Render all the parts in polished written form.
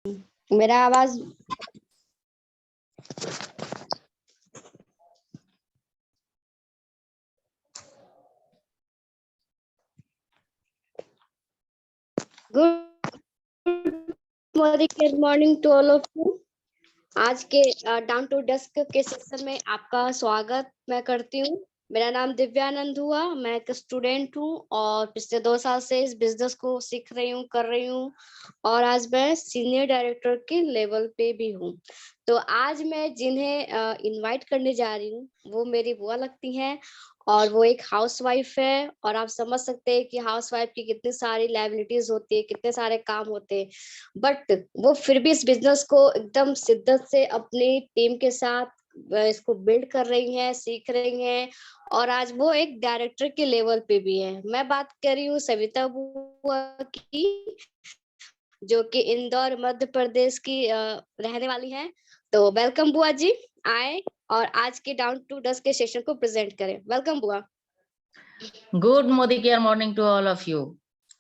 मेरा आवाज good morning to all of you. आज के डाउन टू डेस्क के सेशन में आपका स्वागत मैं करती हूँ। मेरा नाम दिव्यानंद हुआ, मैं एक स्टूडेंट हूँ और पिछले 2 साल से इस बिजनेस को सीख रही हूँ, कर रही हूँ और आज मैं सीनियर डायरेक्टर के लेवल पे भी हूँ। तो आज मैं जिन्हें इनवाइट करने जा रही हूँ वो मेरी बुआ लगती हैं और वो एक हाउसवाइफ है और आप समझ सकते हैं कि हाउसवाइफ की कितनी सारी लायबिलिटीज होती है, कितने सारे काम होते हैं, बट वो फिर भी इस बिजनेस को एकदम शिद्दत से अपनी टीम के साथ इसको बिल्ड कर रही हैं, सीख रही हैं और आज वो एक डायरेक्टर के लेवल पे भी है। मैं बात कर रही हूँ सविता बुआ की, जो कि इंदौर मध्य प्रदेश की रहने वाली हैं। तो वेलकम बुआ जी, आए और आज के डाउन टू डस्क के सेशन को प्रेजेंट करें। वेलकम बुआ। Good Modi care morning to all of you.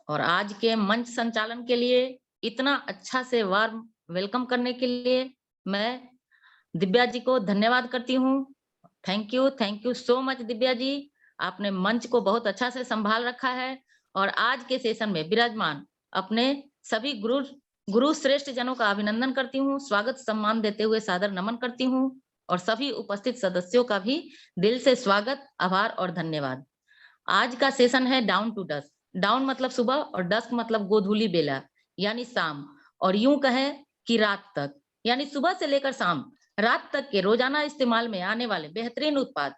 और आज के मंच संचालन के लिए इतना अच्छा से वार्म वेलकम करने के लिए मैं दिव्या जी को धन्यवाद करती हूँ। Thank you so much Divya ji. आपने मंच को बहुत अच्छा से संभाल रखा है और आज के सेशन में विराजमान अपने सभी गुरु श्रेष्ठ जनों का अभिनंदन करती हूँ, स्वागत सम्मान देते हुए सादर नमन करती हूँ और सभी उपस्थित सदस्यों का भी दिल से स्वागत, आभार और धन्यवाद। आज का सेशन है डाउन टू डस्क। डाउन मतलब सुबह और डस्क मतलब गोधूली बेला यानी शाम, और यूं कहें कि रात तक, यानी सुबह से लेकर शाम रात तक के रोजाना इस्तेमाल में आने वाले बेहतरीन उत्पाद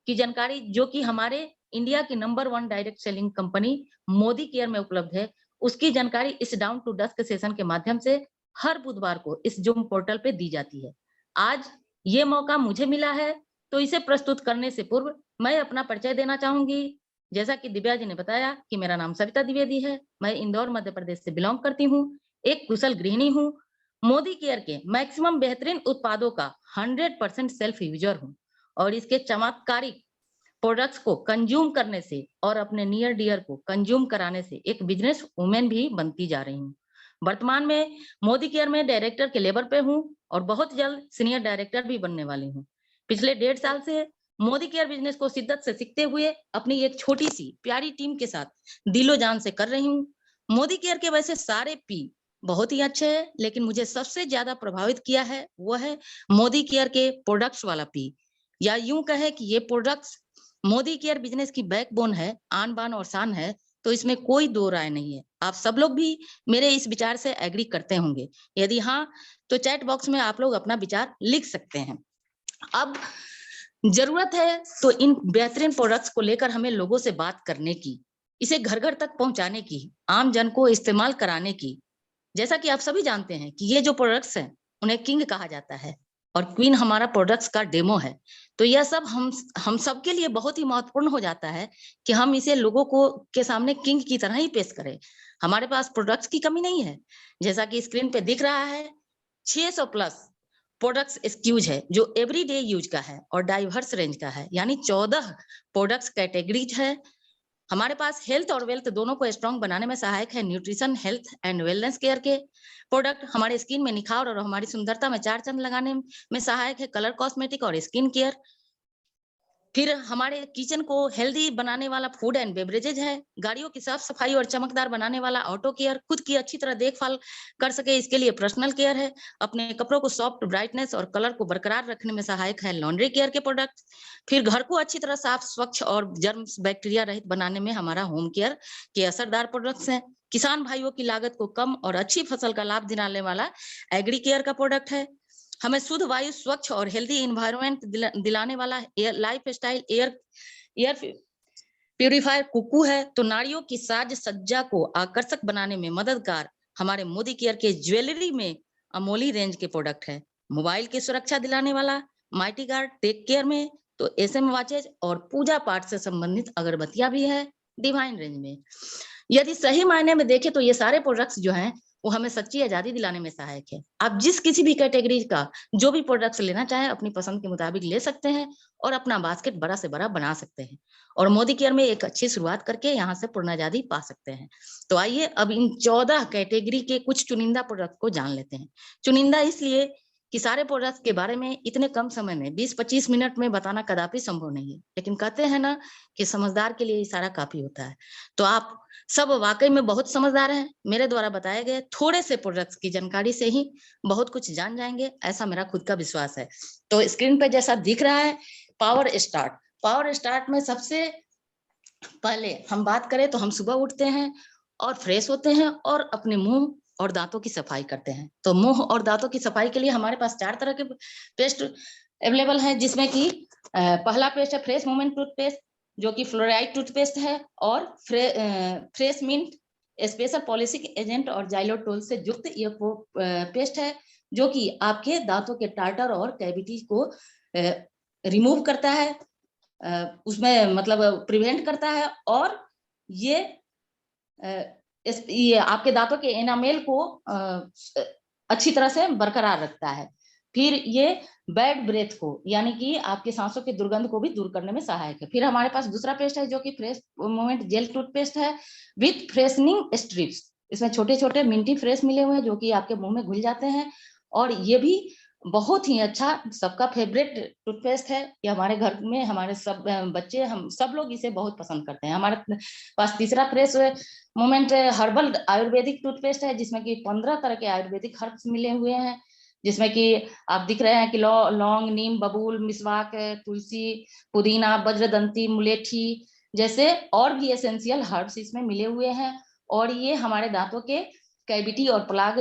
की जानकारी जो कि हमारे इंडिया की number 1 direct selling company Modi care में उपलब्ध है, उसकी जानकारी इस डाउन टू डस्क सेशन के माध्यम से हर बुधवार को इस जूम पोर्टल पे दी जाती है। आज ये मौका मुझे मिला है तो इसे प्रस्तुत करने से पूर्व मैं अपना परिचय देना चाहूंगी। जैसा कि दिव्या जी ने बताया कि मेरा नाम सविता द्विवेदी है, मैं इंदौर मध्य प्रदेश से बिलोंग करती हूँ, एक कुशल गृहिणी हूँ, मोदी केयर के मैक्सिमम बेहतरीन उत्पादों का 100% सेल्फ यूजर हूँ और इसके चमत्कारिक प्रोडक्ट्स को कंज्यूम करने से और अपने नियर डियर को कंज्यूम कराने से एक बिजनेस वुमेन भी बनती जा रही हूँ। वर्तमान में मोदी केयर में डायरेक्टर के लेवल पे हूँ और बहुत जल्द सीनियर डायरेक्टर भी बनने वाली हूँ। पिछले 1.5 साल से मोदी केयर बिजनेस को शिद्दत से सीखते हुए अपनी एक छोटी सी प्यारी टीम के साथ दिलो जान से कर रही हूँ। मोदी केयर के वैसे सारे पी बहुत ही अच्छे हैं, लेकिन मुझे सबसे ज्यादा प्रभावित किया है वो है मोदी केयर के प्रोडक्ट्स वाला पी, या यूं कहे कि ये प्रोडक्ट्स मोदी केयर बिजनेस की बैकबोन है, आन बान और शान है, तो इसमें कोई दो राय नहीं है। आप सब लोग भी मेरे इस विचार से एग्री करते होंगे, यदि हाँ तो चैट बॉक्स में आप लोग अपना विचार लिख सकते हैं। अब जरूरत है तो इन बेहतरीन प्रोडक्ट्स को लेकर हमें लोगों से बात करने की, इसे घर घर तक पहुंचाने की, आम जन को इस्तेमाल कराने की। जैसा कि आप सभी जानते हैं कि ये जो प्रोडक्ट्स हैं उन्हें किंग कहा जाता है और क्वीन हमारा प्रोडक्ट्स का डेमो है, तो यह सब हम सब के लिए बहुत ही महत्वपूर्ण हो जाता है कि हम इसे लोगों को के सामने किंग की तरह ही पेश करें। हमारे पास प्रोडक्ट्स की कमी नहीं है, जैसा कि स्क्रीन पे दिख रहा है 600 प्लस प्रोडक्ट्स एक्सक्यूज है जो एवरीडे यूज का है और डाइवर्स रेंज का है, यानी 14 प्रोडक्ट्स कैटेगरीज है। हमारे पास हेल्थ और वेल्थ दोनों को स्ट्रॉन्ग बनाने में सहायक है nutrition, health and wellness care के प्रोडक्ट। हमारे स्किन में निखार और हमारी सुंदरता में 4 चांद लगाने में सहायक है कलर कॉस्मेटिक और स्किन केयर। फिर हमारे किचन को हेल्दी बनाने वाला फूड एंड बेवरेजेज है। गाड़ियों की साफ सफाई और चमकदार बनाने वाला ऑटो केयर। खुद की अच्छी तरह देखभाल कर सके इसके लिए पर्सनल केयर है। अपने कपड़ों को सॉफ्ट, ब्राइटनेस और कलर को बरकरार रखने में सहायक है लॉन्ड्री केयर के प्रोडक्ट। फिर घर को अच्छी तरह साफ, स्वच्छ और जर्म्स बैक्टीरिया रहित बनाने में हमारा होम केयर के असरदार प्रोडक्ट्स हैं। किसान भाइयों की लागत को कम और अच्छी फसल का लाभ दिलाने वाला एग्री केयर का प्रोडक्ट है। हमें शुद्ध वायु, स्वच्छ और हेल्दी एनवायरनमेंट दिलाने वाला लाइफ स्टाइल एयर प्यूरिफायर कुकू है। तो नारियों की साज सज्जा को आकर्षक बनाने में मददगार हमारे मोदी केयर के ज्वेलरी में अमोली रेंज के प्रोडक्ट है। मोबाइल की सुरक्षा दिलाने वाला माइटी गार्ड टेक केयर में तो एसएम वॉचेज और पूजा पाठ से संबंधित अगरबत्तियां भी है डिवाइन रेंज में। यदि सही मायने में देखें तो ये सारे प्रोडक्ट्स जो हैं वो हमें सच्ची आजादी दिलाने में सहायक है। आप जिस किसी भी कैटेगरी का जो भी प्रोडक्ट्स लेना चाहें अपनी पसंद के मुताबिक ले सकते हैं और अपना बास्केट बड़ा से बड़ा बना सकते हैं और मोदी केयर में एक अच्छी शुरुआत करके यहाँ से पूर्ण आजादी पा सकते हैं। तो आइए अब इन 14 कैटेगरी के कुछ चुनिंदा प्रोडक्ट को जान लेते हैं। चुनिंदा इसलिए कि सारे प्रोडक्ट्स के बारे में इतने कम समय में 20-25 मिनट में बताना कदापि संभव नहीं है, लेकिन कहते हैं ना कि समझदार के लिए इशारा काफी होता है। तो आप सब वाकई में बहुत समझदार हैं। मेरे द्वारा बताए गए थोड़े से प्रोडक्ट्स की जानकारी से ही बहुत कुछ जान जाएंगे, ऐसा मेरा खुद का विश्वास है। तो स्क्रीन पे जैसा दिख रहा है पावर स्टार्ट। पावर स्टार्ट में सबसे पहले हम बात करें तो हम सुबह उठते हैं और फ्रेश होते हैं और अपने मुंह और दांतों की सफाई करते हैं। तो मुंह और दांतों की सफाई के लिए हमारे पास 4 तरह के पेस्ट अवेलेबल हैं, जिसमें कि पहला पेस्ट है फ्रेश मोमेंट टूथपेस्ट, जो कि फ्लोराइड टूथपेस्ट है, और fresh mint special polishing agent और जाइलोटोल से युक्त ये पेस्ट है, जो कि आपके दांतों के टार्टर और कैविटी को रिमूव करता है, उसमें मतलब प्रिवेंट करता है, और ये आपके दांतों के एनामेल को अच्छी तरह से बरकरार रखता है। फिर ये बैड ब्रेथ को यानी कि आपके सांसों की दुर्गंध को भी दूर करने में सहायक है। फिर हमारे पास दूसरा पेस्ट है जो कि फ्रेश मोमेंट जेल टूथपेस्ट है विथ फ्रेशनिंग स्ट्रिप्स। इसमें छोटे छोटे मिंटी फ्रेश मिले हुए हैं जो कि आपके मुंह में घुल जाते हैं, और ये भी बहुत ही अच्छा सबका फेवरेट टूथपेस्ट है। ये हमारे घर में हमारे सब बच्चे हम सब लोग इसे बहुत पसंद करते हैं। हमारे पास तीसरा fresh moment herbal Ayurvedic toothpaste है, जिसमें कि 15 तरह के आयुर्वेदिक हर्ब्स मिले हुए हैं, जिसमें कि आप दिख रहे हैं कि लौंग, नीम, बबूल, मिसवाक, तुलसी, पुदीना, वज्रदंती, मुलेठी जैसे और भी एसेंशियल हर्ब्स इसमें मिले हुए हैं, और ये हमारे दांतों के कैविटी और प्लाग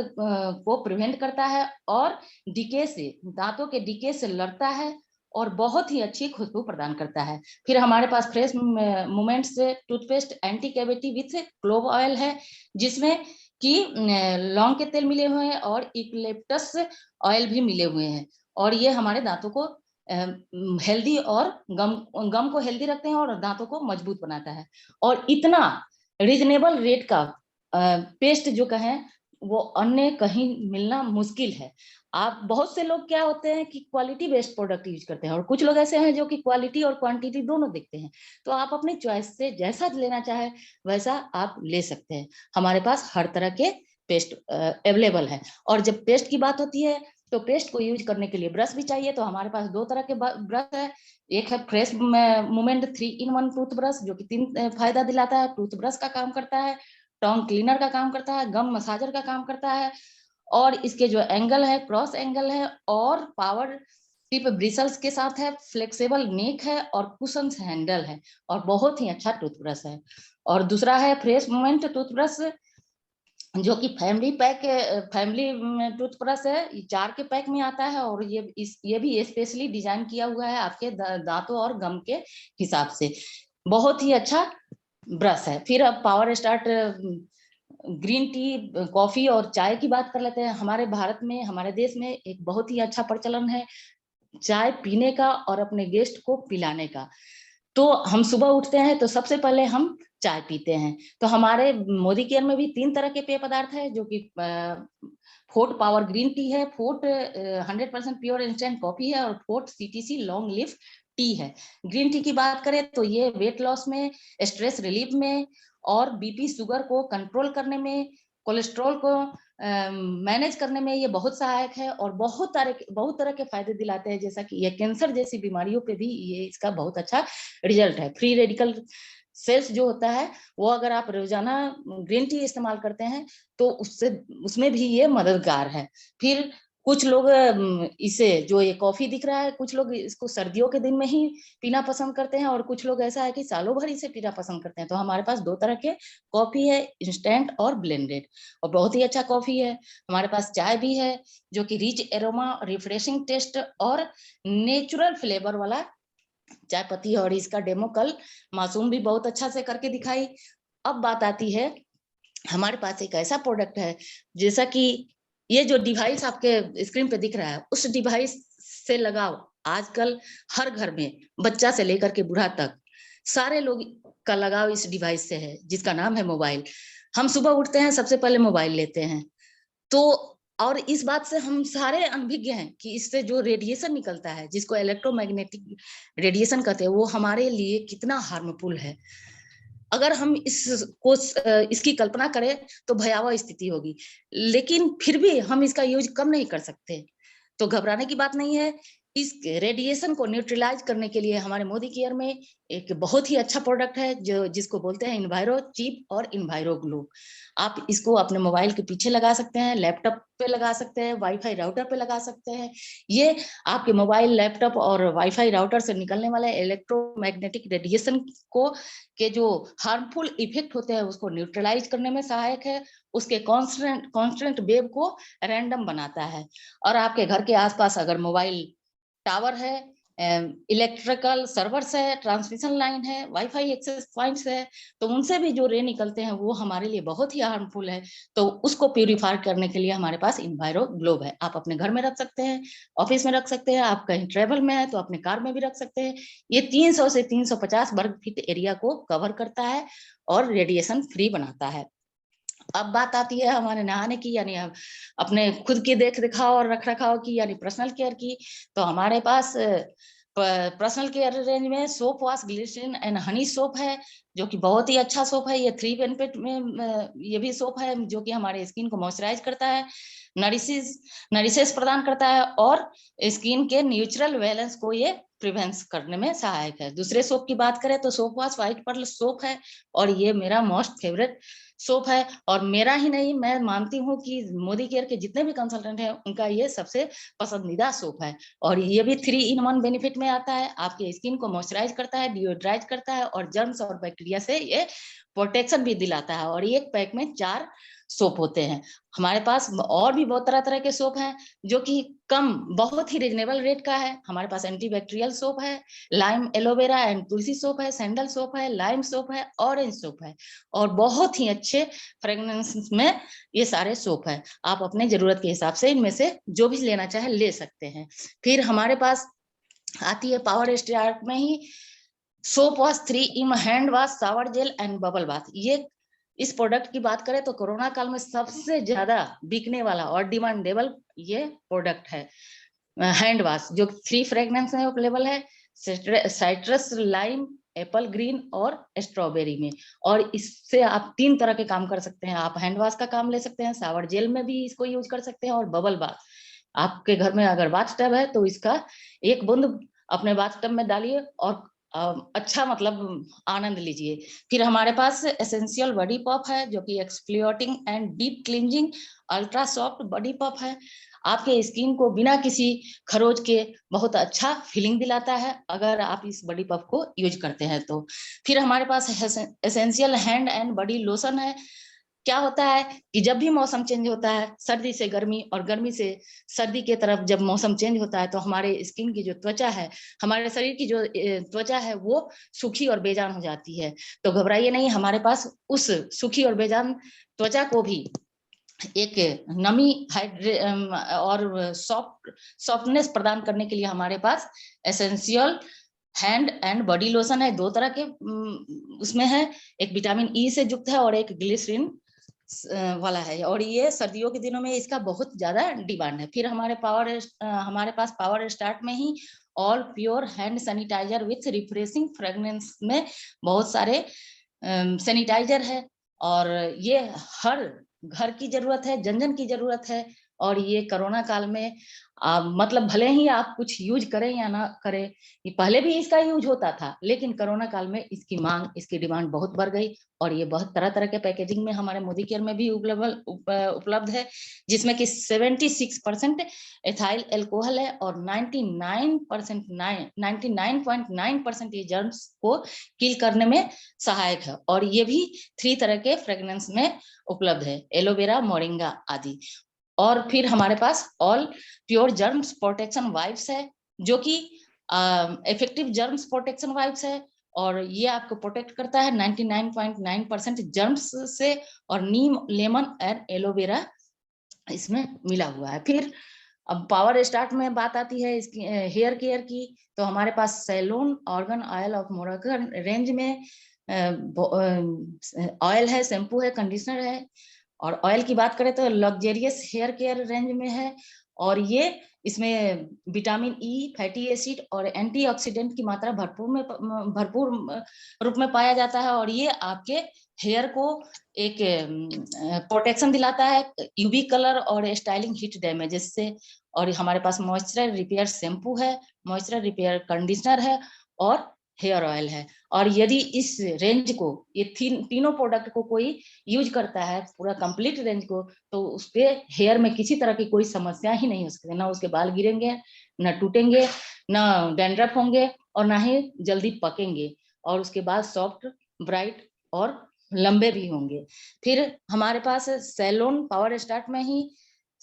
को प्रिवेंट करता है और डीके से दांतों के डीके से लड़ता है और बहुत ही अच्छी खुशबू प्रदान करता है। फिर हमारे पास fresh moments toothpaste anti cavity with clove oil है, जिसमें कि लौंग के तेल मिले हुए हैं और यूकलिप्टस ऑयल भी मिले हुए हैं, और ये हमारे दांतों को हेल्दी और गम को हेल्दी रखते हैं और दांतों को मजबूत बनाता है। और इतना रीजनेबल रेट का पेस्ट जो कहें वो अन्य कहीं मिलना मुश्किल है। आप बहुत से लोग क्या होते हैं कि क्वालिटी बेस्ड प्रोडक्ट यूज करते हैं, और कुछ लोग ऐसे हैं जो कि क्वालिटी और क्वांटिटी दोनों देखते हैं। तो आप अपनी चॉइस से जैसा लेना चाहे वैसा आप ले सकते हैं। हमारे पास हर तरह के पेस्ट अवेलेबल है। और जब पेस्ट की बात होती है तो पेस्ट को यूज करने के लिए ब्रश भी चाहिए। तो हमारे पास 2 तरह के ब्रश है। एक है फ्रेश मोमेंट 3-in-1 टूथब्रश, जो कि 3 फायदा दिलाता है। टूथब्रश का काम करता है, टंग क्लीनर का काम करता है, गम मसाजर का काम करता है, और इसके जो एंगल है क्रॉस एंगल है, और पावर टिप ब्रिसल्स के साथ है, फ्लेक्सिबल नेक है, और कुशन हैंडल है, और बहुत ही अच्छा टूथब्रश है। और दूसरा है फ्रेश मोमेंट टूथब्रश, जो कि फैमिली टूथब्रश है। ये 4 के पैक में आता है, और ये भी स्पेशली डिजाइन किया हुआ है आपके दांतों और गम के हिसाब से। बहुत ही अच्छा ब्रश है। फिर अब power start green tea, coffee और चाय की बात कर लेते हैं। हमारे भारत में, हमारे देश में एक बहुत ही अच्छा प्रचलन है चाय पीने का और अपने गेस्ट को पिलाने का। तो हम सुबह उठते हैं तो सबसे पहले हम चाय पीते हैं। तो हमारे मोदी केयर में भी 3 तरह के पेय पदार्थ है, जो कि फोर्ट पावर ग्रीन टी है, फोर्ट 100% प्योर इंस्टेंट कॉफी है, और fort CTC long leaf tea है। ग्रीन टी की बात करें तो ये वेट लॉस में, स्ट्रेस रिलीफ में, और बीपी शुगर को कंट्रोल करने में, कोलेस्ट्रॉल को मैनेज करने में ये बहुत सहायक है, और बहुत तरह के फायदे दिलाते हैं, जैसा कि ये कैंसर जैसी बीमारियों पे भी ये इसका बहुत अच्छा रिजल्ट है। फ्री रेडिकल सेल्स जो होता है वो अगर आप रोजाना ग्रीन टी इस्तेमाल करते हैं तो उसमें भी ये मददगार है। फिर कुछ लोग इसे, जो ये कॉफी दिख रहा है, कुछ लोग इसको सर्दियों के दिन में ही पीना पसंद करते हैं, और कुछ लोग ऐसा है कि सालों भर इसे पीना पसंद करते हैं। तो हमारे पास 2 तरह के कॉफी है, इंस्टेंट और ब्लेंडेड, और बहुत ही अच्छा कॉफी है। हमारे पास चाय भी है, जो कि रिच एरोमा, रिफ्रेशिंग टेस्ट और नेचुरल फ्लेवर वाला चाय पत्ती है, और इसका डेमो कल मासूम भी बहुत अच्छा से करके दिखाई। अब बात आती है, हमारे पास एक ऐसा प्रोडक्ट है, जैसा कि ये जो डिवाइस आपके स्क्रीन पे दिख रहा है, उस डिवाइस से लगाव आजकल हर घर में, बच्चा से लेकर के बूढ़ा तक सारे लोग का लगाव इस डिवाइस से है, जिसका नाम है मोबाइल। हम सुबह उठते हैं सबसे पहले मोबाइल लेते हैं, तो और इस बात से हम सारे अनभिज्ञ हैं कि इससे जो रेडिएशन निकलता है, जिसको इलेक्ट्रोमैग्नेटिक रेडिएशन कहते हैं, वो हमारे लिए कितना हार्मफुल है। अगर हम इसकी कल्पना करें तो भयावह स्थिति होगी, लेकिन फिर भी हम इसका यूज कम नहीं कर सकते। तो घबराने की बात नहीं है। इस रेडिएशन को न्यूट्रलाइज करने के लिए हमारे मोदी केयर में एक बहुत ही अच्छा प्रोडक्ट है, जो जिसको बोलते हैं इन्वायरो चिप और इन्वायरो ग्लो। आप इसको अपने मोबाइल के पीछे लगा सकते हैं, लैपटॉप पे लगा सकते हैं, वाईफाई राउटर पे लगा सकते हैं। ये आपके मोबाइल, लैपटॉप और वाईफाई राउटर से निकलने वाले इलेक्ट्रोमैग्नेटिक रेडिएशन को के जो हार्मफुल इफेक्ट होते हैं उसको न्यूट्रलाइज करने में सहायक है। उसके कांस्टेंट वेव को रैंडम बनाता है। और आपके घर के आसपास अगर मोबाइल टावर है, इलेक्ट्रिकल सर्वर्स है, ट्रांसमिशन लाइन है, वाईफाई एक्सेस पॉइंट्स है, तो उनसे भी जो रे निकलते हैं वो हमारे लिए बहुत ही हार्मफुल है। तो उसको प्यूरिफाई करने के लिए हमारे पास इन्वायरो ग्लोब है। आप अपने घर में रख सकते हैं, ऑफिस में रख सकते हैं, आप कहीं ट्रेवल में है तो अपने कार में भी रख सकते हैं। ये 300 से 350 वर्ग फीट एरिया को कवर करता है और रेडिएशन फ्री बनाता है। अब बात आती है हमारे नहाने की, यानी अपने खुद की देख रेखाव और रख रखाव की, यानी पर्सनल केयर की। तो हमारे पास पर्सनल केयर रेंज में soap wash glycerine and honey soap है, जो कि बहुत ही अच्छा सोप है। ये 3 बेनिफिट में ये भी सोप है जो कि हमारे स्किन को मॉइस्चराइज करता है, नरिशेस प्रदान करता है और स्किन के न्यूट्रल बैलेंस को ये प्रिवेंस करने में सहायक है। दूसरे सोप की बात करें तो soap wash white pearl soap है, और ये मेरा मोस्ट फेवरेट सोप है। और मेरा ही नहीं, मैं मानती हूँ कि मोदी केयर के जितने भी कंसल्टेंट हैं उनका ये सबसे पसंदीदा सोप है। और ये भी 3-in-1 बेनिफिट में आता है। आपके स्किन को मॉइस्चराइज करता है, डिओड्राइज करता है और जर्म्स और बैक्टीरिया से ये प्रोटेक्शन भी दिलाता है। और एक पैक में 4 सोप होते हैं। हमारे पास और भी बहुत तरह तरह के सोप हैं जो कि बहुत ही रिजनेबल रेट का है। हमारे पास एंटीबैक्टीरियल सोप है, lime aloe vera and Tulsi soap है, सैंडल सोप है, लाइम सोप है, ऑरेंज सोप है, और बहुत ही अच्छे फ्रेग्रेंस में ये सारे सोप है। आप अपने जरूरत के हिसाब से इनमें से जो भी लेना चाहे ले सकते हैं। फिर हमारे पास आती है पावर स्टार में ही soap wash 3-in hand wash, shower gel and bubble bath. ये इस प्रोडक्ट की बात करें तो कोरोना काल में सबसे ज्यादा बिकने वाला और डिमांडेबल ये प्रोडक्ट है। हैंड वॉश जो 3 फ्रेग्रेंस में अवेलेबल है, साइट्रस, लाइम, एप्पल ग्रीन और स्ट्रॉबेरी में। और इससे आप 3 तरह के काम कर सकते हैं। आप हैंड वॉश का काम ले सकते हैं, शावर जेल में भी इसको यूज कर सकते हैं, और बबल बाथ। आपके घर में अगर बाथ टब है तो इसका 1 बूंद अपने बाथ टब में डालिए और अच्छा मतलब आनंद लीजिए। फिर हमारे पास एसेंशियल बॉडी पफ है जो कि exfoliating and deep cleansing ultra soft body puff है। आपके स्किन को बिना किसी खरोच के बहुत अच्छा फीलिंग दिलाता है अगर आप इस बॉडी पफ को यूज करते हैं तो। फिर हमारे पास essential hand and body lotion है। क्या होता है कि जब भी मौसम चेंज होता है, सर्दी से गर्मी और गर्मी से सर्दी के तरफ जब मौसम चेंज होता है, तो हमारे स्किन की जो त्वचा है, हमारे शरीर की जो त्वचा है, वो सूखी और बेजान हो जाती है। तो घबराइए नहीं, हमारे पास उस सूखी और बेजान त्वचा को भी एक नमी और सॉफ्टनेस प्रदान करने के लिए हमारे पास essential hand and body lotion है। 2 तरह के उसमें है, एक विटामिन ई से युक्त है और एक ग्लिसरीन वाला है, और ये सर्दियों के दिनों में इसका बहुत ज्यादा डिमांड है। फिर हमारे पास पावर स्टार्ट में ही all pure hand sanitiser with refreshing fragrance में बहुत सारे सैनिटाइजर है, और ये हर घर की जरूरत है, जन जन की जरूरत है। और ये कोरोना काल में मतलब भले ही आप कुछ यूज करें या ना करें, ये पहले भी इसका यूज होता था, लेकिन कोरोना काल में इसकी मांग, इसकी डिमांड बहुत बढ़ गई। और ये बहुत तरह तरह के पैकेजिंग में हमारे मोदी केयर में भी उपलब्ध है, जिसमें कि 76% एथाइल एल्कोहल है और 99.9% ये जर्म्स को किल करने में सहायक है। और ये भी 3 तरह के फ्रेग्रेंस में उपलब्ध है, एलोवेरा, मोरिंगा आदि। और फिर हमारे पास all pure germs protection wipes है, जो कि इफेक्टिव जर्म्स प्रोटेक्शन वाइप्स है, और ये आपको प्रोटेक्ट करता है 99.9% जर्म्स से। और नीम, लेमन एंड एलोवेरा इसमें मिला हुआ है। फिर अब पावर स्टार्ट में बात आती है इसकी हेयर केयर की, तो हमारे पास salon argan oil of Moroccan range में ऑयल है, शैम्पू है, कंडीशनर है, और ऑयल की बात करें तो लग्जरियस हेयर केयर रेंज में है, और ये इसमें विटामिन ई, फैटी एसिड और एंटीऑक्सीडेंट की मात्रा भरपूर रूप में पाया जाता है, और ये आपके हेयर को एक प्रोटेक्शन दिलाता है यूवी कलर और स्टाइलिंग हीट डैमेजेस से। और हमारे पास मॉइस्चर रिपेयर शैम्पू है, मॉइस्चर रिपेयर कंडीशनर है और हेयर ऑयल है। और यदि इस रेंज को, ये तीनों प्रोडक्ट को कोई यूज करता है, पूरा कंप्लीट रेंज को, तो उसके हेयर में किसी तरह की कोई समस्या ही नहीं हो सकती, ना उसके बाल गिरेंगे, ना टूटेंगे, ना डैंड्रफ होंगे और ना ही जल्दी पकेंगे, और उसके बाद सॉफ्ट, ब्राइट और लंबे भी होंगे। फिर हमारे पास सैलून पावर स्टार्ट में ही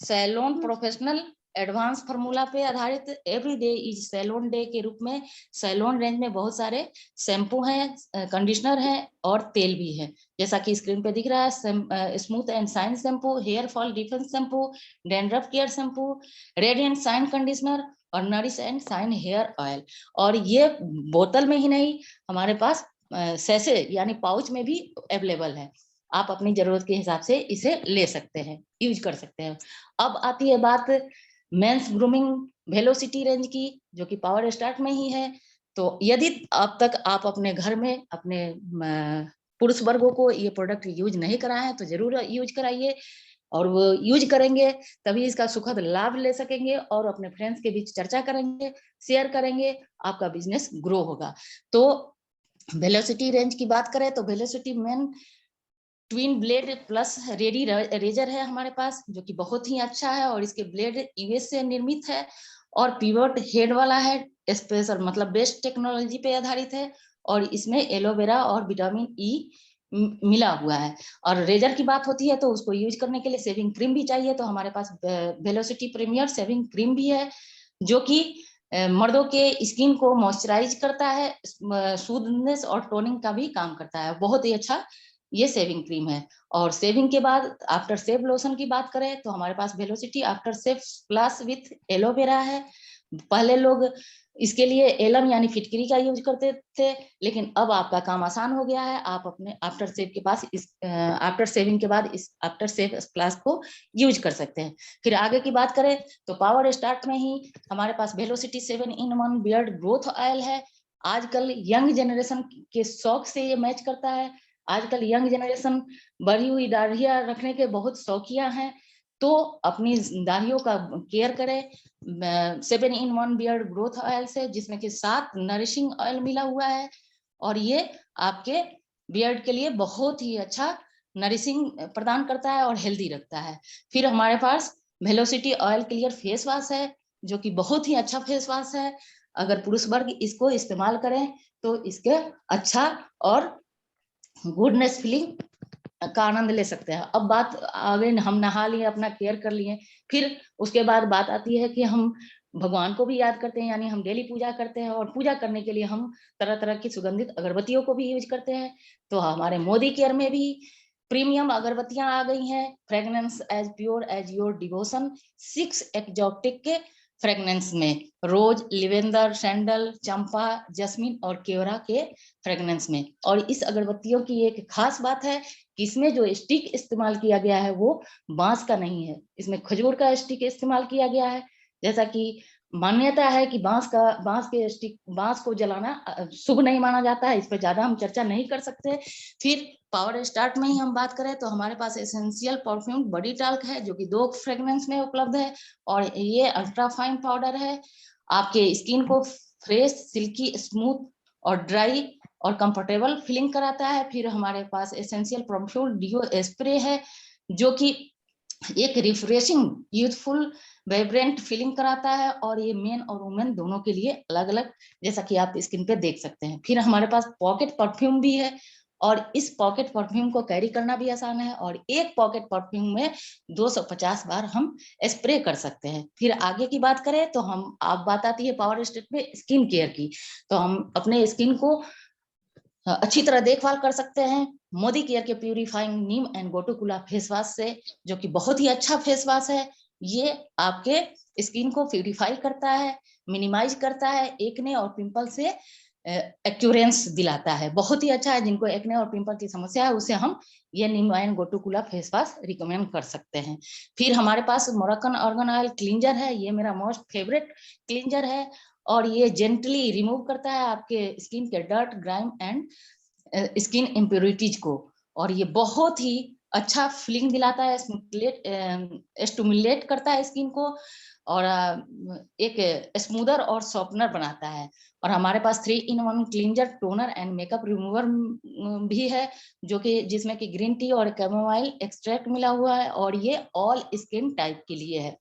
सैलून प्रोफेशनल एडवांस फार्मूला पे आधारित every day is salon day के रूप में सैलून रेंज में बहुत सारे शैम्पू हैं, कंडीशनर हैं और तेल भी है, जैसा कि स्क्रीन पे दिख रहा है। Smooth and shine shampoo, hair fall defence shampoo, dandruff care shampoo, radiant shine conditioner और nourish and shine hair oil. और ये बोतल में ही नहीं, हमारे पास सैसे यानी पाउच में भी अवेलेबल है। आप अपनी जरूरत के हिसाब से इसे ले सकते हैं, यूज कर सकते हैं। अब आती है बात मेंस ग्रूमिंग वेलोसिटी रेंज की, जो कि पावर स्टार्ट में ही है। तो यदि अब तक आप अपने घर में अपने पुरुष वर्गों को ये प्रोडक्ट यूज नहीं कराए हैं, तो जरूर यूज कराइए, और वो यूज करेंगे तभी इसका सुखद लाभ ले सकेंगे, और अपने फ्रेंड्स के बीच चर्चा करेंगे, शेयर करेंगे, आपका बिजनेस ग्रो होगा। तो वेलोसिटी रेंज की बात करें तो velocity men twin blade plus ready razor है हमारे पास, जो कि बहुत ही अच्छा है, और इसके ब्लेड यूएस से निर्मित है और पिवट हेड वाला है, स्पेशल मतलब बेस्ट टेक्नोलॉजी पे आधारित है, और इसमें एलोवेरा और विटामिन ई मिला हुआ है। और रेजर की बात होती है तो उसको यूज करने के लिए सेविंग क्रीम भी चाहिए, तो हमारे पास वेलोसिटी प्रीमियर सेविंग क्रीम भी है, जो कि मर्दों के स्किन को मॉइस्चराइज करता है, सूदनेस और टोनिंग का भी काम करता है, बहुत ही अच्छा ये सेविंग क्रीम है। और सेविंग के बाद आफ्टर शेव लोशन की बात करें तो हमारे पास velocity after shave plus with aloe vera है। पहले लोग इसके लिए एलम यानी फिटकरी का यूज करते थे, लेकिन अब आपका काम आसान हो गया है, आप अपने आफ्टर शेव के पास इस आफ्टर शेविंग के बाद इस आफ्टर शेव प्लस को यूज कर सकते हैं। फिर आगे की बात करें तो पावर स्टार्ट में ही हमारे पास velocity 7-in-1 beard growth oil है। आजकल यंग जनरेशन के शौक से ये मैच करता है। आजकल यंग जनरेशन बढ़ी हुई दाढ़ियां रखने के बहुत शौकिया हैं, तो अपनी दाढ़ियों का केयर करें 7-in-1 बियर्ड ग्रोथ ऑयल से, जिसमें कि 7 नरिशिंग ऑयल मिला हुआ है, और ये आपके बियर्ड के लिए बहुत ही अच्छा नरिशिंग प्रदान करता है और हेल्दी रखता है। फिर हमारे पास velocity oil clear face wash है, जो कि बहुत ही अच्छा फेस वॉश है। अगर पुरुष वर्ग इसको इस्तेमाल करें तो इसके अच्छा और गुडनेस फीलिंग का आनंद ले सकते हैं। अब बात आगे, हम नहा लिए, अपना केयर कर लिए, फिर उसके बाद बात आती है कि हम भगवान को भी याद करते हैं, यानी हम डेली पूजा करते हैं, और पूजा करने के लिए हम तरह तरह की सुगंधित अगरबत्तियों को भी यूज करते हैं। तो हमारे मोदी केयर में भी प्रीमियम अगरबत्तियां आ गई हैं, fragrance as pure as your devotion, 6 exotic के फ्रेग्रेंस में, रोज, लिवेंडर, सैंडल, चंपा, जस्मिन और केवड़ा के फ्रेग्रेंस में। और इस अगरबत्तियों की एक खास बात है कि इसमें जो स्टिक इस्तेमाल किया गया है वो बांस का नहीं है, इसमें खजूर का स्टिक इस्तेमाल किया गया है। जैसा कि मान्यता है कि बांस को जलाना शुभ नहीं माना जाता है, इस पर ज्यादा हम चर्चा नहीं कर सकते। फिर पावर स्टार्ट में ही हम बात करें तो हमारे पास एसेंशियल परफ्यूम बॉडी टॉल्क है, जो कि 2 फ्रेग्रेंस में उपलब्ध है, और ये अल्ट्रा फाइन पाउडर है, आपके स्किन को फ्रेश, सिल्की, स्मूथ और ड्राई और कंफर्टेबल फीलिंग कराता है। फिर हमारे पास एसेंशियल परफ्यूम डिओ स्प्रे है, जो कि एक रिफ्रेशिंग, यूथफुल, वाइब्रेंट फीलिंग कराता है, और ये मेन और वुमेन दोनों के लिए अलग अलग, जैसा कि आप स्क्रीन पे देख सकते हैं। फिर हमारे पास पॉकेट परफ्यूम भी है, और इस पॉकेट परफ्यूम को कैरी करना भी आसान है, और एक पॉकेट परफ्यूम में 250 बार हम स्प्रे कर सकते हैं। फिर आगे की बात करें तो आप बात आती है पावर स्टेट में स्किन केयर की, तो हम अपने स्किन को अच्छी तरह देखभाल कर सकते हैं मोदी केयर के purifying neem and gotu kola face wash से, जो कि बहुत ही अच्छा फेस वॉश है। ये आपके स्किन को प्यूरिफाई करता है, मिनिमाइज करता है एक्ने और पिंपल से एक्यूरेंस दिलाता है, बहुत ही अच्छा है। जिनको एक्ने और पिंपल की समस्या है उसे हम ये नीम आयन गोटूकुला फेस वॉश रिकमेंड कर सकते हैं। फिर हमारे पास मोरक्कन आर्गन ऑयल क्लींजर है, ये मेरा मोस्ट फेवरेट क्लींजर है और ये जेंटली रिमूव करता है आपके स्किन के dirt, grime and skin impurities को, और ये बहुत ही अच्छा फीलिंग दिलाता है, स्टिमुलेट करता है स्किन को और एक स्मूदर और सॉफ्टनर बनाता है। और हमारे पास 3-in-1 cleanser, toner and makeup remover भी है, जो कि जिसमें कि ग्रीन टी और कैमोमाइल एक्सट्रैक्ट मिला हुआ है और ये ऑल स्किन टाइप के लिए है।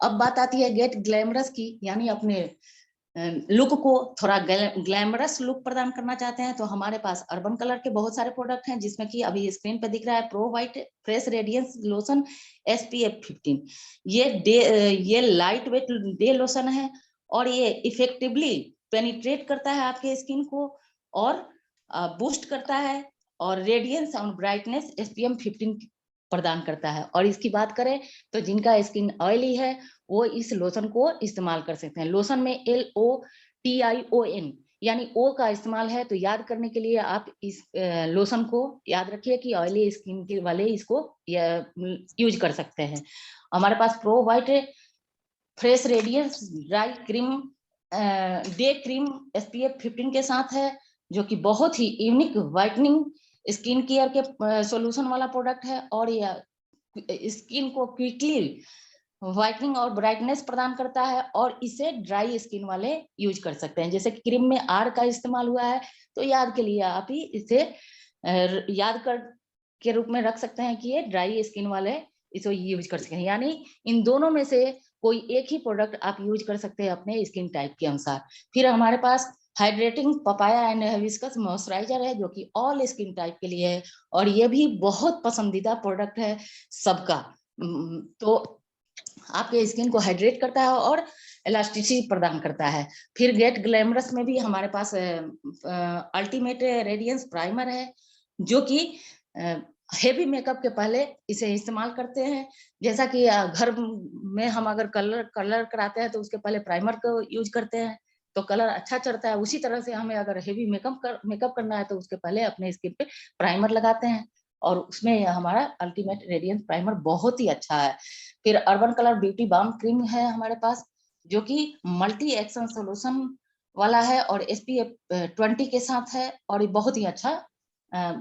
अब बात आती है गेट ग्लैमरस की, यानी अपने लुक को थोड़ा ग्लैमरस लुक प्रदान करना चाहते हैं तो हमारे पास अर्बन कलर के बहुत सारे प्रोडक्ट हैं, जिसमें कि अभी स्क्रीन पे दिख रहा है pro white fresh radiance lotion SPF 15। ये लाइट वेट डे लोशन है और ये इफेक्टिवली पेनिट्रेट करता है आपके स्किन को और बूस्ट करता है और रेडियंस और ब्राइटनेस SPF 15 प्रदान करता है। और इसकी बात करें तो जिनका स्किन ऑयली है वो इस लोशन को इस्तेमाल कर सकते हैं। लोशन में LOTION यानी ओ का इस्तेमाल है, तो याद करने के लिए आप इस लोशन को याद रखिए कि ऑयली स्किन के वाले इसको यूज कर सकते हैं। हमारे पास pro white fresh radiance dry cream day cream SPF 15 के साथ है, जो कि बहुत ही यूनिक व्हाइटनिंग स्किन केयर के सॉल्यूशन वाला प्रोडक्ट है और यह स्किन को क्विकली व्हाइटनिंग और ब्राइटनेस प्रदान करता है और इसे ड्राई स्किन वाले यूज कर सकते हैं। जैसे क्रीम में R का इस्तेमाल हुआ है तो याद के लिए आप ही इसे याद कर के रूप में रख सकते हैं कि ये ड्राई स्किन वाले इसे यूज कर सकते हैं, यानी इन दोनों में से कोई एक ही प्रोडक्ट आप यूज कर सकते हैं अपने स्किन टाइप के अनुसार। फिर हमारे पास hydrating papaya and hibiscus moisturiser है, जो कि ऑल स्किन टाइप के लिए है और ये भी बहुत पसंदीदा प्रोडक्ट है सबका। तो आपके स्किन को हाइड्रेट करता है और इलास्टिसिटी प्रदान करता है। फिर गेट ग्लैमरस में भी हमारे पास अल्टीमेट रेडियंस प्राइमर है, जो कि हेवी मेकअप के पहले इसे इस्तेमाल करते हैं। जैसा कि घर में हम अगर कलर कराते हैं तो उसके पहले प्राइमर को यूज करते हैं तो कलर अच्छा चढ़ता है, उसी तरह से हमें अगर हेवी मेकअप करना है तो उसके पहले अपने स्किन पे प्राइमर लगाते हैं और उसमें हमारा अल्टीमेट रेडियंस प्राइमर बहुत ही अच्छा है। फिर urban colour beauty balm cream है हमारे पास, जो कि मल्टी एक्शन सोल्यूशन वाला है और SPF 20 के साथ है और ये बहुत ही अच्छा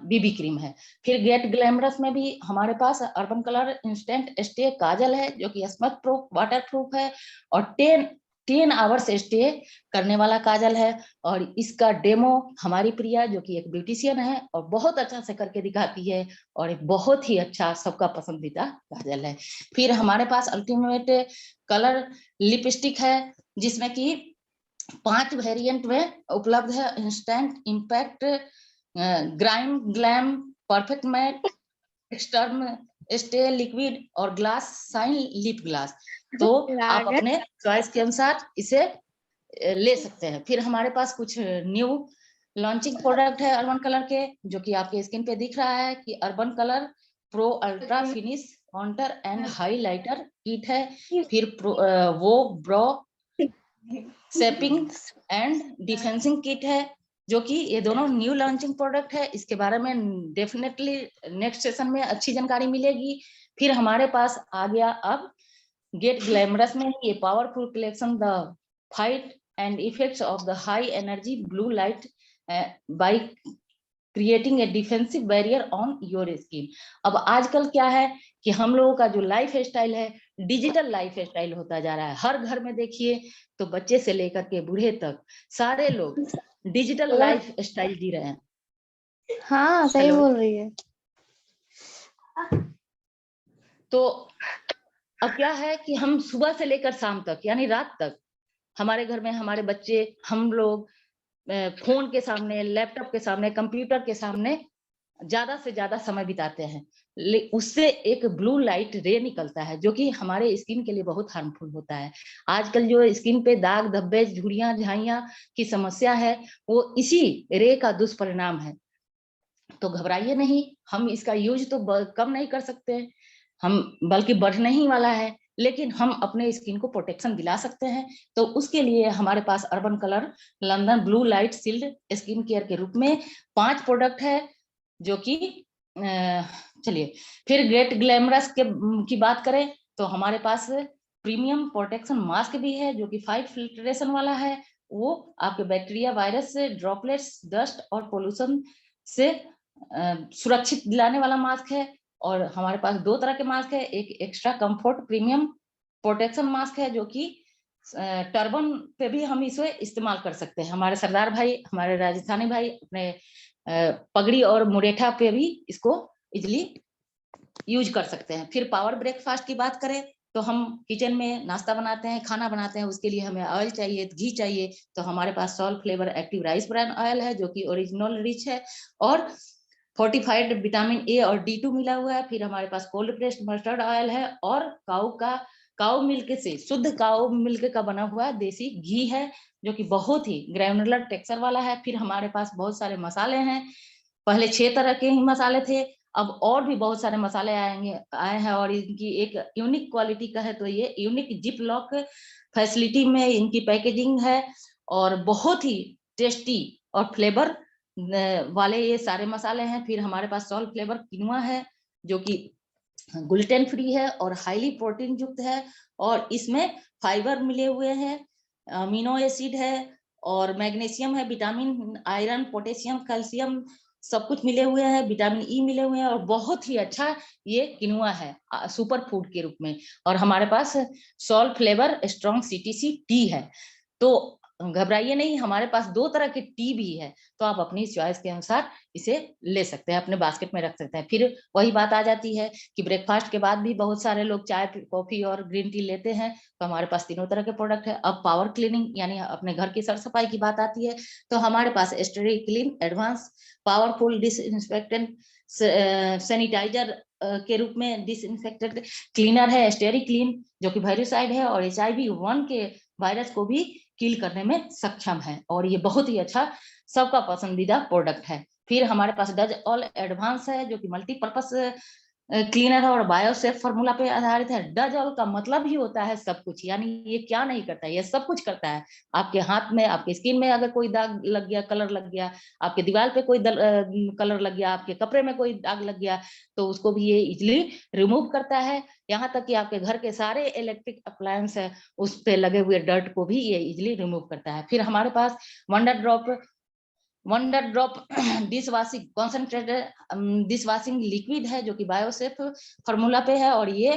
BB क्रीम है। फिर गेट ग्लैमरस में भी हमारे पास अर्बन कलर इंस्टेंट स्टे काजल है, जो कि स्मच प्रूफ वाटर प्रूफ है और 10 आवर्स स्टे करने वाला काजल है और इसका डेमो हमारी प्रिया, जो कि एक ब्यूटिशियन है और बहुत अच्छा से करके दिखाती है और एक बहुत ही अच्छा सबका पसंदीदा काजल है। फिर हमारे पास अल्टीमेट कलर लिपस्टिक है, जिसमें कि 5 वेरिएंट में उपलब्ध है। Instant impact, grime glam, perfect matte, extreme stay liquid और ग्लास साइन लिप ग्लास। तो आप अपने चॉइस के अनुसार इसे ले सकते हैं। फिर हमारे पास कुछ न्यू लॉन्चिंग प्रोडक्ट है अर्बन कलर के, जो कि आपके स्क्रीन पे दिख रहा है कि urban colour pro ultra finish counter and highlighter kit है। फिर वो bro shaping and defencing kit है, जो कि ये दोनों न्यू लॉन्चिंग प्रोडक्ट है। इसके बारे में डेफिनेटली नेक्स्ट सेशन में अच्छी जानकारी मिलेगी। फिर हमारे पास आ गया अब गेट ग्लैमरस में ये powerful collection the fight and effects of the high energy blue light by creating a defensive barrier on your skin. अब आजकल क्या है कि हम लोगों का जो लाइफ स्टाइल है डिजिटल लाइफ स्टाइल होता जा रहा है। हर घर में देखिए तो बच्चे से लेकर के बूढ़े तक सारे लोग डिजिटल लाइफ स्टाइल जी रहे हैं। हाँ सही बोल रही है। तो अब क्या है कि हम सुबह से लेकर शाम तक यानी रात तक हमारे घर में हमारे बच्चे, हम लोग फोन के सामने, लैपटॉप के सामने, कंप्यूटर के सामने ज्यादा से ज्यादा समय बिताते हैं। उससे एक ब्लू लाइट रे निकलता है, जो कि हमारे स्किन के लिए बहुत हार्मफुल होता है। आजकल जो स्किन पे दाग धब्बे, झुर्रियां, झाइयां की समस्या है वो इसी रे का दुष्परिणाम है। तो घबराइए नहीं, हम इसका यूज तो कम नहीं कर सकते, हम बल्कि बढ़ने ही वाला है। लेकिन हम अपने स्किन को प्रोटेक्शन दिला सकते हैं। तो उसके लिए हमारे पास urban colour London blue light shield skin care के रूप में 5 प्रोडक्ट है, जो कि चलिए फिर ग्रेट ग्लैमरस की बात करें तो हमारे पास प्रीमियम प्रोटेक्शन मास्क भी है, जो कि 5 फिल्ट्रेशन वाला है। वो आपके बैक्टीरिया, वायरस से, ड्रॉपलेट्स, डस्ट और पोल्यूशन से सुरक्षित दिलाने वाला मास्क है। और हमारे पास 2 तरह के मास्क है, एक extra comfort premium protection mask है, जो कि टर्बन पे भी हम इसे इस्तेमाल कर सकते हैं। हमारे सरदार भाई, हमारे राजस्थानी भाई अपने पगड़ी और मुरेठा पे भी इसको इजिली यूज कर सकते हैं। फिर पावर ब्रेकफास्ट की बात करें तो हम किचन में नाश्ता बनाते हैं, खाना बनाते हैं, उसके लिए हमें ऑयल चाहिए, घी चाहिए। तो हमारे पास salt flavour active rice bran oil है, जो कि ओरिजिनल रिच है और फोर्टिफाइड विटामिन ए और D2 मिला हुआ है। फिर हमारे पास कोल्ड प्रेस्ड मस्टर्ड ऑयल है और काऊ मिल्क से, शुद्ध काऊ मिल्क का बना हुआ देसी घी है, जो कि बहुत ही ग्रैनुलर टेक्सचर वाला है। फिर हमारे पास बहुत सारे मसाले हैं। पहले 6 तरह के ही मसाले थे, अब और भी बहुत सारे मसाले आए हैं और इनकी एक यूनिक क्वालिटी का है। तो ये यूनिक जिप लॉक फैसिलिटी में इनकी पैकेजिंग है और बहुत ही टेस्टी और फ्लेवर वाले ये सारे मसाले हैं। फिर हमारे पास सॉल्ट फ्लेवर किनुआ है, जो कि ग्लूटेन फ्री है और हाईली प्रोटीन युक्त है और इसमें फाइबर मिले हुए हैं, अमीनो एसिड है और मैग्नीशियम है, विटामिन, आयरन, पोटेशियम, कैल्शियम सब कुछ मिले हुए हैं, विटामिन ई मिले हुए हैं और बहुत ही अच्छा ये किनुआ है सुपर फूड के रूप में। और हमारे पास salt flavour strong CTC tea है। तो घबराइए नहीं, हमारे पास 2 तरह के टी भी है, तो आप अपनी चॉइस के अनुसार इसे ले सकते हैं, अपने बास्केट में रख सकते हैं। फिर वही बात आ जाती है कि ब्रेकफास्ट के बाद भी बहुत सारे लोग चाय, कॉफी और ग्रीन टी लेते हैं, तो हमारे पास तीनों तरह के प्रोडक्ट है। अब पावर क्लीनिंग यानी अपने घर की साफ सफाई की बात आती है, तो हमारे पास steri clean advance powerful disinfectant sanitiser के रूप में डिसइंफेक्टेंट क्लीनर है स्टेरी क्लीन, जो कि वायरसाइड है और HIV-1 के वायरस को भी किल करने में सक्षम है और ये बहुत ही अच्छा सबका पसंदीदा प्रोडक्ट है। फिर हमारे पास डज ऑल एडवांस है, जो कि मल्टीपर्पस क्लीनर है और बायोसेफ फार्मूला पे आधारित है। डज ऑल का मतलब ही होता है सब कुछ, यानी ये क्या नहीं करता है, ये सब कुछ करता है। आपके हाथ में, आपके स्किन में अगर कोई दाग लग गया, कलर लग गया, आपके दीवार पे कोई कलर लग गया, आपके कपड़े में कोई दाग लग गया, तो उसको भी ये इजिली रिमूव करता है। यहाँ तक कि आपके घर के सारे इलेक्ट्रिक अप्लायंस है, उस पे लगे हुए डर्ट को भी ये इजिली रिमूव करता है। फिर हमारे पास wonder drop dish washing concentrated dish washing liquid है, जो कि बायोसेफ फार्मूला पे है और ये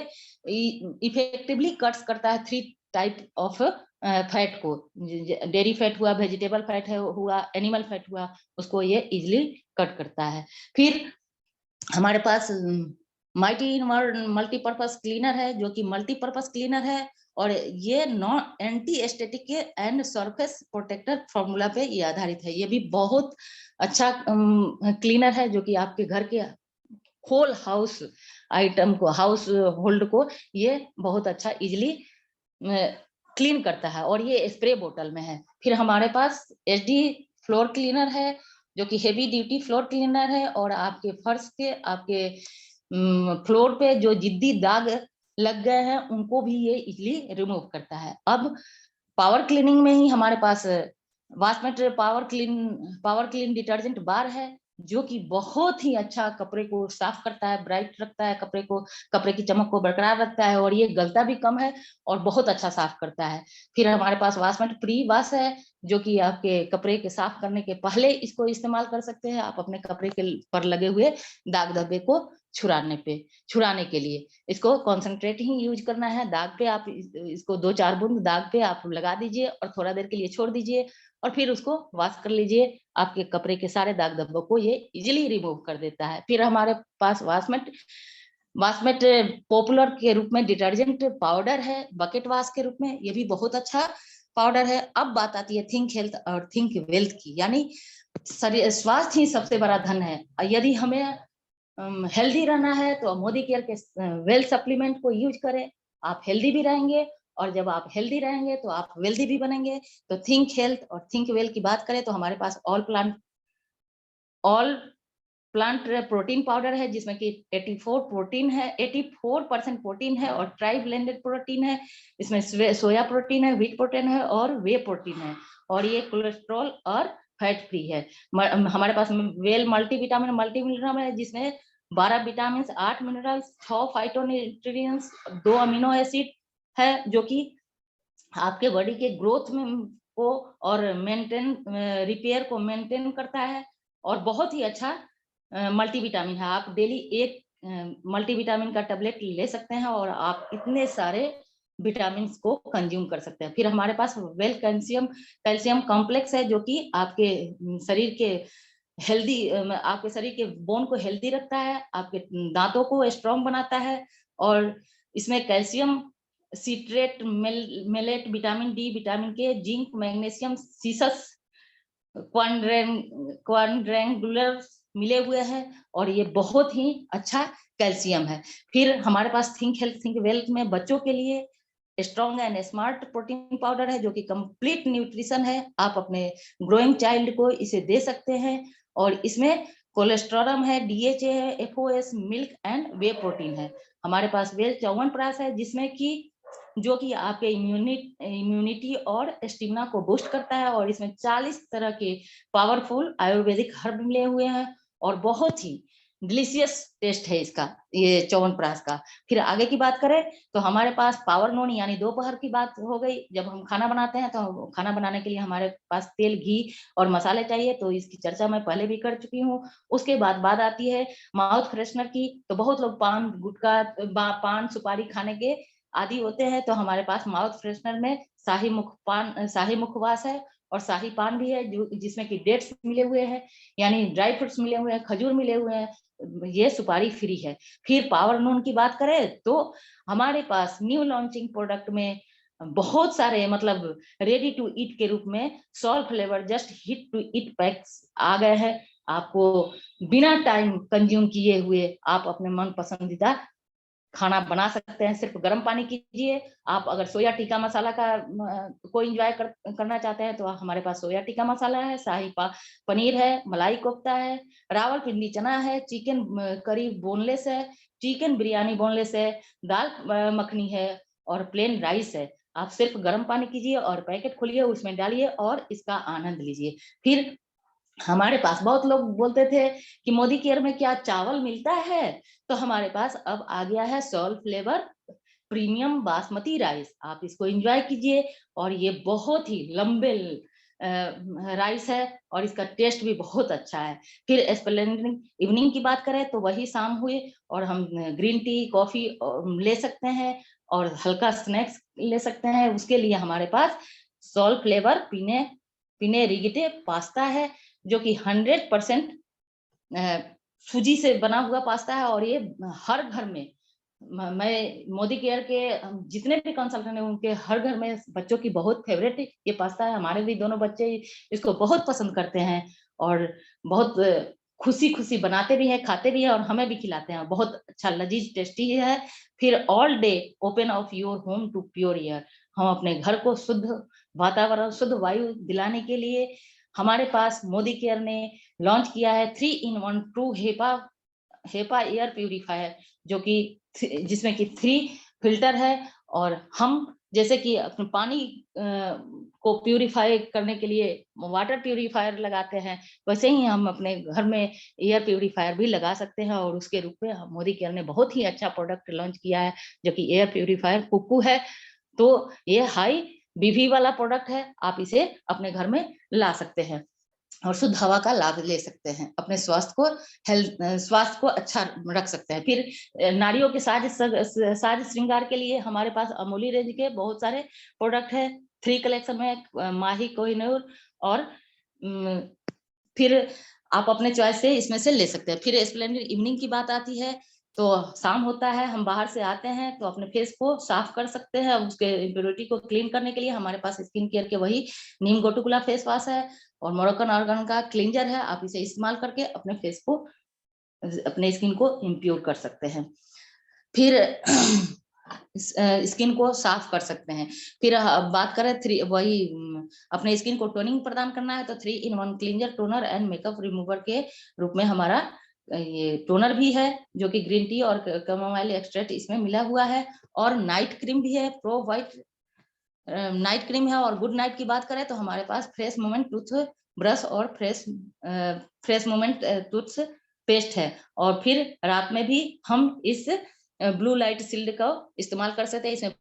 इफेक्टिवली कट्स करता है 3 टाइप ऑफ फैट को। डेयरी फैट हुआ, वेजिटेबल फैट हुआ, एनिमल फैट हुआ, उसको ये इजिली कट करता है। फिर हमारे पास माइटी मल्टीपर्पज क्लीनर है, जो कि मल्टीपर्पज क्लीनर है और ये non anti aesthetic and surface protector formula पे ये आधारित है। ये भी बहुत अच्छा क्लीनर है, जो कि आपके घर के होल हाउस आइटम को, हाउस होल्ड को ये बहुत अच्छा इजिली क्लीन करता है और ये स्प्रे बोतल में है। फिर हमारे पास HD फ्लोर क्लीनर है, जो कि हेवी ड्यूटी फ्लोर क्लीनर है और आपके फर्श के, आपके फ्लोर पे जो जिद्दी दाग लग गए हैं उनको भी ये इजिली रिमूव करता है। अब पावर क्लीनिंग में ही हमारे पास वास्मेट पावर क्लीन डिटर्जेंट बार है, जो कि बहुत ही अच्छा कपड़े को साफ करता है, ब्राइट रखता है कपड़े को, कपड़े की चमक को बरकरार रखता है और ये गलता भी कम है और बहुत अच्छा साफ करता है। फिर हमारे पास वाशमेट प्री वॉश है, जो कि आपके कपड़े के साफ करने के पहले इसको इस्तेमाल कर सकते हैं। आप अपने कपड़े के पर लगे हुए दाग धब्बे को छुड़ाने के लिए इसको कॉन्सेंट्रेट ही यूज करना है। दाग पे आप इसको 2-4 बूंद दाग पे आप लगा दीजिए और थोड़ा देर के लिए छोड़ दीजिए और फिर उसको वॉश कर लीजिए। आपके कपड़े के सारे दाग धब्बों को ये इजिली रिमूव कर देता है। फिर हमारे पास वाशमेट पॉपुलर के रूप में डिटर्जेंट पाउडर है, बकेट वॉश के रूप में, ये भी बहुत अच्छा पाउडर है। अब बात आती है थिंक हेल्थ और थिंक वेल्थ की, यानी स्वास्थ्य ही सबसे बड़ा धन है। यदि हमें हेल्दी रहना है तो मोदी केयर के वेल्थ सप्लीमेंट को यूज करें, आप हेल्दी भी रहेंगे और जब आप हेल्दी रहेंगे तो आप वेल्दी भी बनेंगे। तो थिंक हेल्थ और थिंक वेल की बात करें तो हमारे पास ऑल प्लांट प्रोटीन पाउडर है जिसमें कि 84% प्रोटीन है और ट्राई ब्लेंडेड प्रोटीन है। इसमें सोया प्रोटीन है, व्हीट प्रोटीन है और वे प्रोटीन है और ये कोलेस्ट्रॉल और फैट फ्री है। हमारे पास वेल मल्टीविटामिन मल्टीमिनरल है जिसमें 12 vitamin, 8 minerals, 6 phytonutrients, 2 amino acid है जो कि आपके बॉडी के ग्रोथ में को और रिपेयर को मेंटेन करता है और बहुत ही अच्छा मल्टीविटामिन है। आप डेली एक मल्टीविटामिन का टैबलेट ले सकते हैं और आप इतने सारे विटामिन को कंज्यूम कर सकते हैं। फिर हमारे पास वेल कैल्शियम कॉम्प्लेक्स है जो कि आपके शरीर के आपके शरीर के बोन को हेल्दी रखता है, आपके दांतों को स्ट्रॉन्ग बनाता है और इसमें calcium citrate, malate, vitamin D, vitamin K, zinc, magnesium, cissus, quadrangularis मिले हुए हैं और ये बहुत ही अच्छा कैल्शियम है। फिर हमारे पास थिंक हेल्थ थिंक वेल्थ में बच्चों के लिए strong and smart protein powder है जो कि कंप्लीट न्यूट्रिशन है। आप अपने ग्रोइंग चाइल्ड को इसे दे सकते हैं और इसमें कोलेस्ट्रॉल है, डीएचए है, FOS, milk and way protein है। हमारे पास वेल च्यवनप्राश है जिसमें कि जो कि आपके इम्यूनिटी और स्टेमिना को बूस्ट करता है और इसमें 40 तरह के पावरफुल आयुर्वेदिक हर्ब मिले हुए हैं और बहुत ही डिलीशियस टेस्ट है इसका, ये च्यवनप्राश का। फिर आगे की बात करें तो हमारे पास पावर नून यानी दोपहर की बात हो गई। जब हम खाना बनाते हैं तो खाना बनाने के लिए हमारे पास तेल, घी और मसाले चाहिए, तो इसकी चर्चा मैं पहले भी कर चुकी हूँ। उसके बाद बात आती है माउथ फ्रेशनर की। तो बहुत लोग पान गुटखा पान सुपारी खाने के आदि होते हैं, तो हमारे पास माउथ फ्रेशनर में शाही मुखवास है और शाही पान भी है जो जिसमें कि डेट्स मिले हुए हैं यानी ड्राई फ्रूट्स मिले हुए हैं, खजूर मिले हुए हैं, ये सुपारी फ्री है। फिर पावर नून की बात करें तो हमारे पास न्यू लॉन्चिंग प्रोडक्ट में बहुत सारे मतलब रेडी टू ईट के रूप में salt flavour just hit to eat packs आ गए हैं। आपको बिना टाइम कंज्यूम किए हुए आप अपने मन पसंदीदा खाना बना सकते हैं। सिर्फ गर्म पानी कीजिए। आप अगर सोया टिक्का मसाला का को एंजॉय करना चाहते हैं तो हमारे पास सोया टिक्का मसाला है, शाही पनीर है, मलाई कोफ्ता है, रावलपिंडी चना है, चिकन करी बोनलेस है, चिकन बिरयानी बोनलेस है, दाल मखनी है और प्लेन राइस है। आप सिर्फ गर्म पानी कीजिए और पैकेट खोलिए, उसमें डालिए और इसका आनंद लीजिए। फिर हमारे पास बहुत लोग बोलते थे कि मोदी केयर में क्या चावल मिलता है, तो हमारे पास अब आ गया है salt flavour premium basmati rice. आप इसको एंजॉय कीजिए और ये बहुत ही लंबे राइस है और इसका टेस्ट भी बहुत अच्छा है। फिर स्प्लेंडिंग इवनिंग की बात करें तो वही शाम हुई और हम ग्रीन टी, कॉफी ले सकते हैं और हल्का स्नैक्स ले सकते हैं। उसके लिए हमारे पास सॉल्ट फ्लेवर पीने रिगेटे पास्ता है जो कि 100% सूजी से बना हुआ पास्ता है और ये हर घर में मैं मोदी केयर के जितने भी कंसल्टेंट हैं उनके हर घर में बच्चों की बहुत फेवरेट ये पास्ता है। हमारे भी दोनों बच्चे इसको बहुत पसंद करते हैं और बहुत खुशी बनाते भी हैं, खाते भी हैं और हमें भी खिलाते हैं। बहुत अच्छा लजीज टेस्टी है। फिर all day open of your home to pure air. हम अपने घर को शुद्ध वातावरण, शुद्ध वायु दिलाने के लिए हमारे पास मोदी केयर ने लॉन्च किया है 3-in-1 true HEPA air purifier जो कि जिसमें कि 3 फिल्टर है और हम जैसे कि अपने पानी को प्यूरिफाई करने के लिए वाटर प्यूरिफायर लगाते हैं, वैसे ही हम अपने घर में एयर प्यूरिफायर भी लगा सकते हैं। और उसके रूप में मोदी केयर ने बहुत ही अच्छा प्रोडक्ट लॉन्च किया है जो कि एयर प्यूरिफायर कुकू है। तो ये हाई बीवी वाला प्रोडक्ट है, आप इसे अपने घर में ला सकते हैं और शुद्ध हवा का लाभ ले सकते हैं, अपने स्वास्थ्य को अच्छा रख सकते हैं। फिर नारियों के साज श्रृंगार के लिए हमारे पास अमूली रेंज के बहुत सारे प्रोडक्ट है। 3 कलेक्शन में माही, कोहिनूर और फिर आप अपने चॉइस से इसमें से ले सकते हैं। फिर स्प्लेंडेड इवनिंग की बात आती है तो शाम होता है, हम बाहर से आते हैं तो अपने फेस को साफ कर सकते हैं। उसके इम्प्योरिटी को क्लीन करने के लिए हमारे पास स्किन केयर के वही नीम गोटुकुला फेस वॉश है और मोरोक्कन ऑर्गन का क्लींजर है। आप इसे इस्तेमाल करके अपने फेस को, अपने स्किन को इम्प्योर कर सकते हैं। फिर स्किन को साफ कर सकते हैं। फिर बात करें अपने स्किन को टोनिंग प्रदान करना है तो 3-in-1 cleanser, toner and makeup remover के रूप में हमारा ये टोनर भी है जो कि ग्रीन टी और कैमोमाइल एक्सट्रैक्ट इसमें मिला हुआ है, और नाइट क्रीम भी है, प्रो वाइट नाइट क्रीम है। और गुड नाइट की बात करें तो हमारे पास फ्रेश मोमेंट टूथ ब्रश और फ्रेश मोमेंट टूथ पेस्ट है। और फिर रात में भी हम इस ब्लू लाइट शील्ड का इस्तेमाल कर सकते हैं। इसमें